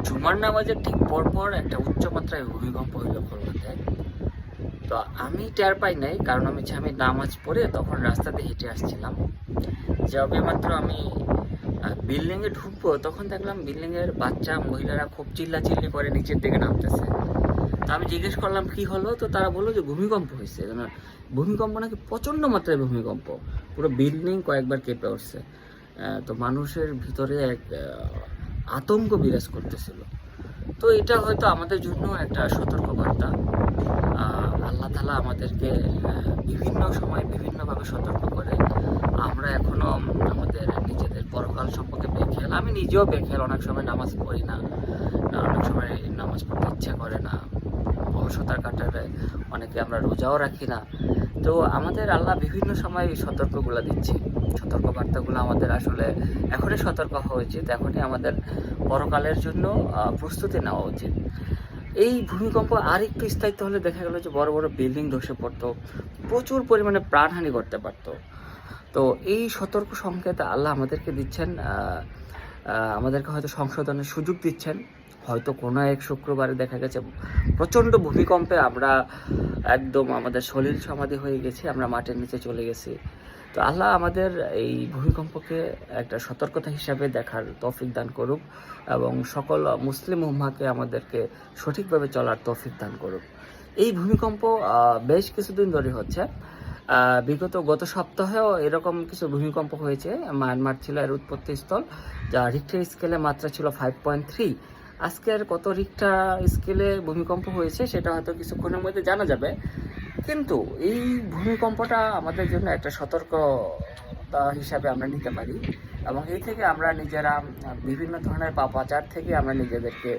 জুমার নামাজের ঠিক পরপর একটা উচ্চমাত্রায় ভূমিকম্প হইল কলকাতায়। তো আমি টের পাই নাই, কারণ আমি নামাজ পড়ে তখন রাস্তা দিয়ে হেঁটে আসছিলাম। যবে মাত্র আমি বিল্ডিংয়ে ঢুকবো তখন দেখলাম বিল্ডিংয়ের বাচ্চা মহিলারা খুব চিল্লাচিল্লি করে নিচের দিকে নামতেছে। তো আমি জিজ্ঞেস করলাম কি হলো, তো তারা বললো যে ভূমিকম্প হয়েছে। ভূমিকম্প নাকি প্রচণ্ড মাত্রায় ভূমিকম্প, পুরো বিল্ডিং কয়েকবার কেঁপে উঠছে। তো মানুষের ভিতরে এক আতঙ্ক বিরাজ করতেছিল। তো এটা হয়তো আমাদের জন্য একটা সতর্কবার্তা। আল্লাহ তাআলা আমাদেরকে বিভিন্ন সময় বিভিন্নভাবে সতর্ক করে। আমরা এখনো আমাদের নিজেদের পরকাল সম্পর্কে বেখেয়াল। আমি নিজেও বেখেয়াল, অনেক সময় নামাজ পড়ি না, অনেক সময় নামাজ পড়তে ইচ্ছা করে না, অলসতার কাটারে অনেকে আমরা রোজাও রাখি না। তো আমাদের আল্লাহ বিভিন্ন সময় সতর্কগুলো দিচ্ছে, সতর্কবার্তাগুলো আমাদের আসলে এখনই সতর্ক হওয়া উচিত, এখনই আমাদের পরকালের জন্য প্রস্তুতি নেওয়া উচিত। এই ভূমিকম্প আর একটু স্থায়িত্ব হলে দেখা গেল যে বড় বড় বিল্ডিং ধসে পড়তো, প্রচুর পরিমাণে প্রাণহানি করতে পারতো। তো এই সতর্ক সংকেত আল্লাহ আমাদেরকে দিচ্ছেন, আমাদেরকে হয়তো সংশোধনের সুযোগ দিচ্ছেন। হয়তো কোনো এক শুক্রবারে দেখা গেছে প্রচণ্ড ভূমিকম্পে আমরা একদম আমাদের সলিল সমাধি হয়ে গেছি, আমরা মাটির নিচে চলে গেছি। তো আল্লাহ আমাদের এই ভূমিকম্পকে একটা সতর্কতা হিসাবে দেখার তৌফিক দান করুক, এবং সকল মুসলিম উম্মাহকে আমাদেরকে সঠিকভাবে চলার তৌফিক দান করুক। এই ভূমিকম্প বেশ কিছুদিন ধরে হচ্ছে। গত সপ্তাহেও এরকম কিছু ভূমিকম্প হয়েছে। মায়ানমার ছিল এর উৎপত্তি স্থল, যা রিক্টার স্কেলে মাত্রা ছিল 5.3। আজকের কত রিক্টার স্কেলে ভূমিকম্প হয়েছে সেটা হয়তো কিছুক্ষণের মধ্যে জানা যাবে। কিন্তু এই ভূমিকম্পটা আমাদের জন্য একটা সতর্কতা হিসাবে আমরা নিতে পারি, এবং এই থেকে আমরা নিজেরা বিভিন্ন ধরনের পাপাচার থেকে আমরা নিজেদেরকে